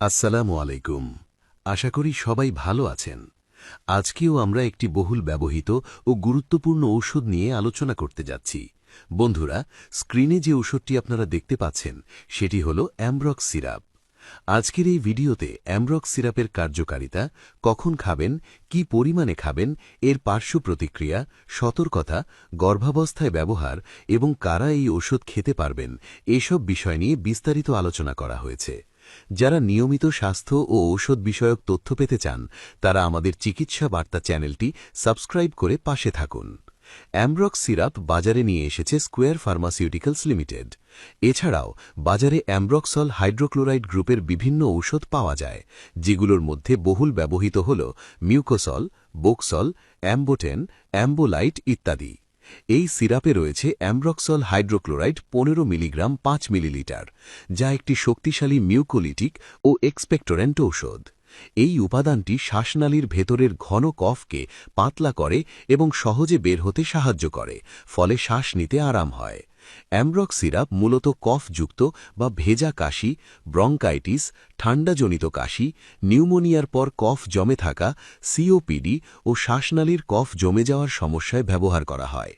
আসসালামু আলাইকুম। আশা করি সবাই ভালো আছেন। আজকেও আমরা একটি বহুল ব্যবহৃত ও গুরুত্বপূর্ণ ঔষধ নিয়ে আলোচনা করতে যাচ্ছি। বন্ধুরা, স্ক্রিনে যে ওষুধটি আপনারা দেখতে পাচ্ছেন সেটি হল অ্যামব্রক্স সিরাপ। আজকের এই ভিডিওতে অ্যামব্রক্স সিরাপের কার্যকারিতা, কখন খাবেন, কি পরিমাণে খাবেন, এর পার্শ্ব প্রতিক্রিয়া, সতর্কতা, গর্ভাবস্থায় ব্যবহার এবং কারা এই ওষুধ খেতে পারবেন এসব বিষয় নিয়ে বিস্তারিত আলোচনা করা হয়েছে। যারা নিয়মিত স্বাস্থ্য ও ঔষধ বিষয়ক তথ্য পেতে চান তারা আমাদের চিকিৎসা বার্তা চ্যানেলটি সাবস্ক্রাইব করে পাশে থাকুন। অ্যামব্রক্স সিরাপ বাজারে নিয়ে এসেছে স্কোয়ার ফার্মাসিউটিক্যালস লিমিটেড। এছাড়াও বাজারে অ্যামব্রক্সল হাইড্রোক্লোরাইড গ্রুপের বিভিন্ন ঔষধ পাওয়া যায়, যেগুলোর মধ্যে বহুল ব্যবহৃত হল মিউকোসল, বোকসল, অ্যাম্বোটেন, অ্যাম্বোলাইট ইত্যাদি। এই সিরাপে রয়েছে অ্যামব্রক্সল হাইড্রোক্লোরাইড 15 মিলিগ্রাম 5 মিলিলিটার, যা একটি শক্তিশালী মিউকোলিটিক ও এক্সপেক্টোরেন্ট ঔষধ। এই উপাদানটি শ্বাসনালীর ভেতরের ঘন কফকে পাতলা করে এবং সহজে বের হতে সাহায্য করে, ফলে শ্বাস নিতে আরাম হয়। অ্যামব্রক্স সিরাপ মূলত কফযুক্ত বা ভেজা কাশি, ব্রঙ্কাইটিস, ঠান্ডাজনিত কাশি, নিউমোনিয়ার পর কফ জমে থাকা, সিওপিডি ও শ্বাসনালীর কফ জমে যাওয়ার সমস্যায় ব্যবহার করা হয়।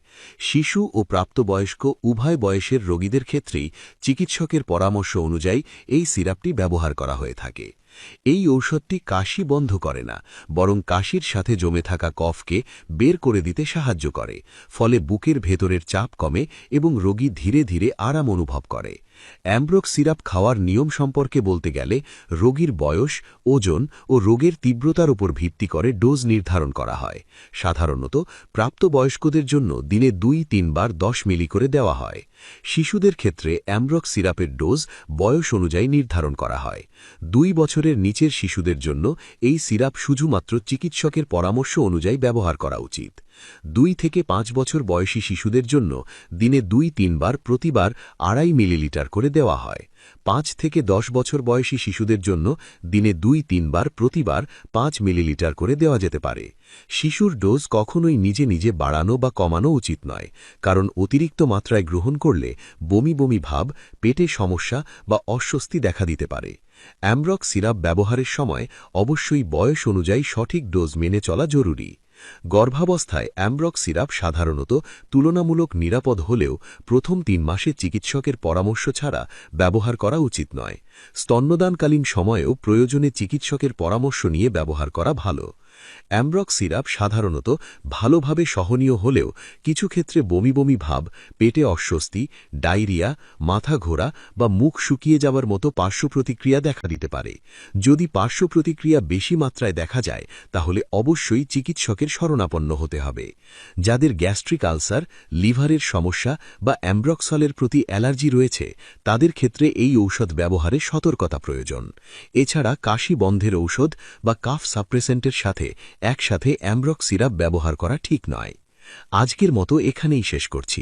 শিশু ও প্রাপ্তবয়স্ক উভয় বয়সের রোগীদের ক্ষেত্রেই চিকিৎসকের পরামর্শ অনুযায়ী এই সিরাপটি ব্যবহার করা হয়ে থাকে। এই ঔষধটি কাশি বন্ধ করে না, বরং কাশির সাথে জমে থাকা কফকে বের করে দিতে সাহায্য করে, ফলে বুকের ভেতরের চাপ কমে এবং রোগী ধীরে ধীরে আরাম অনুভব করে। অ্যামব্রক্স সিরাপ খাওয়ার নিয়ম সম্পর্কে বলতে গেলে রোগীর বয়স, ওজন ও রোগের তীব্রতার উপর ভিত্তি করে ডোজ নির্ধারণ করা হয়। সাধারণত প্রাপ্তবয়স্কদের জন্য দিনে 2-3 বার 10 মিলি করে দেওয়া হয়। শিশুদের ক্ষেত্রে অ্যামব্রক্স সিরাপের ডোজ বয়স অনুযায়ী নির্ধারণ করা হয়। 2 বছরের নিচের শিশুদের জন্য এই সিরাপ শুধুমাত্র চিকিৎসকের পরামর্শ অনুযায়ী ব্যবহার করা উচিত। 2 থেকে 5 বছর বয়সী শিশুদের জন্য দিনে 2-3 বার প্রতিবার 2.5 মিলিলিটার করে দেওয়া হয়। 5 থেকে 10 বছর বয়সী শিশুদের জন্য দিনে 2-3 বার প্রতিবার 5 মিলিলিটার করে দেওয়া যেতে পারে। শিশুর ডোজ কখনোই নিজে নিজে বাড়ানো বা কমানো উচিত নয়, কারণ অতিরিক্ত মাত্রায় গ্রহণ করলে বমি বমি ভাব, পেটে সমস্যা বা অস্বস্তি দেখা দিতে পারে। অ্যামব্রক্স সিরাপ ব্যবহারের সময় অবশ্যই বয়স অনুযায়ী সঠিক ডোজ মেনে চলা জরুরি। গর্ভাবস্থায় অ্যামব্রক্স সিরাপ সাধারণত তুলনামূলক নিরাপদ হলেও প্রথম 3 মাসে চিকিৎসকের পরামর্শ ছাড়া ব্যবহার করা উচিত নয়। স্তন্যদানকালীন সময়েও প্রয়োজনে চিকিৎসকের পরামর্শ নিয়ে ব্যবহার করা ভালো। অ্যামব্রক্স সিরাপ সাধারণত ভালোভাবে সহনীয় হলেও কিছু ক্ষেত্রে বমি বমি ভাব, পেটে অস্বস্তি, ডায়রিয়া, মাথা ঘোরা বা মুখ শুকিয়ে যাওয়ার মতো পার্শ্ব প্রতিক্রিয়া দেখা দিতে পারে। যদি পার্শ্ব প্রতিক্রিয়া বেশি মাত্রায় দেখা যায় তাহলে অবশ্যই চিকিৎসকের শরণাপন্ন হতে হবে। যাদের গ্যাস্ট্রিক আলসার, লিভারের সমস্যা বা অ্যামব্রক্সলের প্রতি অ্যালার্জি রয়েছে তাদের ক্ষেত্রে এই ঔষধ ব্যবহারে সতর্কতা প্রয়োজন। এছাড়া কাশি বন্ধের ঔষধ বা কাফ সাপ্রেসেন্টের সাথে একসাথে অ্যামব্রক্স সিরাপ ব্যবহার করা ঠিক নয়। আজকের মতো এখানেই শেষ করছি।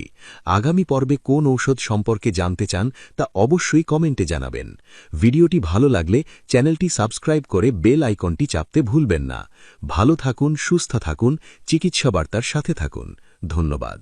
আগামী পর্বে কোন ঔষধ সম্পর্কে জানতে চান তা অবশ্যই কমেন্টে জানাবেন। ভিডিওটি ভালো লাগলে চ্যানেলটি সাবস্ক্রাইব করে বেল আইকনটি চাপতে ভুলবেন না। ভালো থাকুন, সুস্থ থাকুন, চিকিৎসা বার্তার সাথে থাকুন। ধন্যবাদ।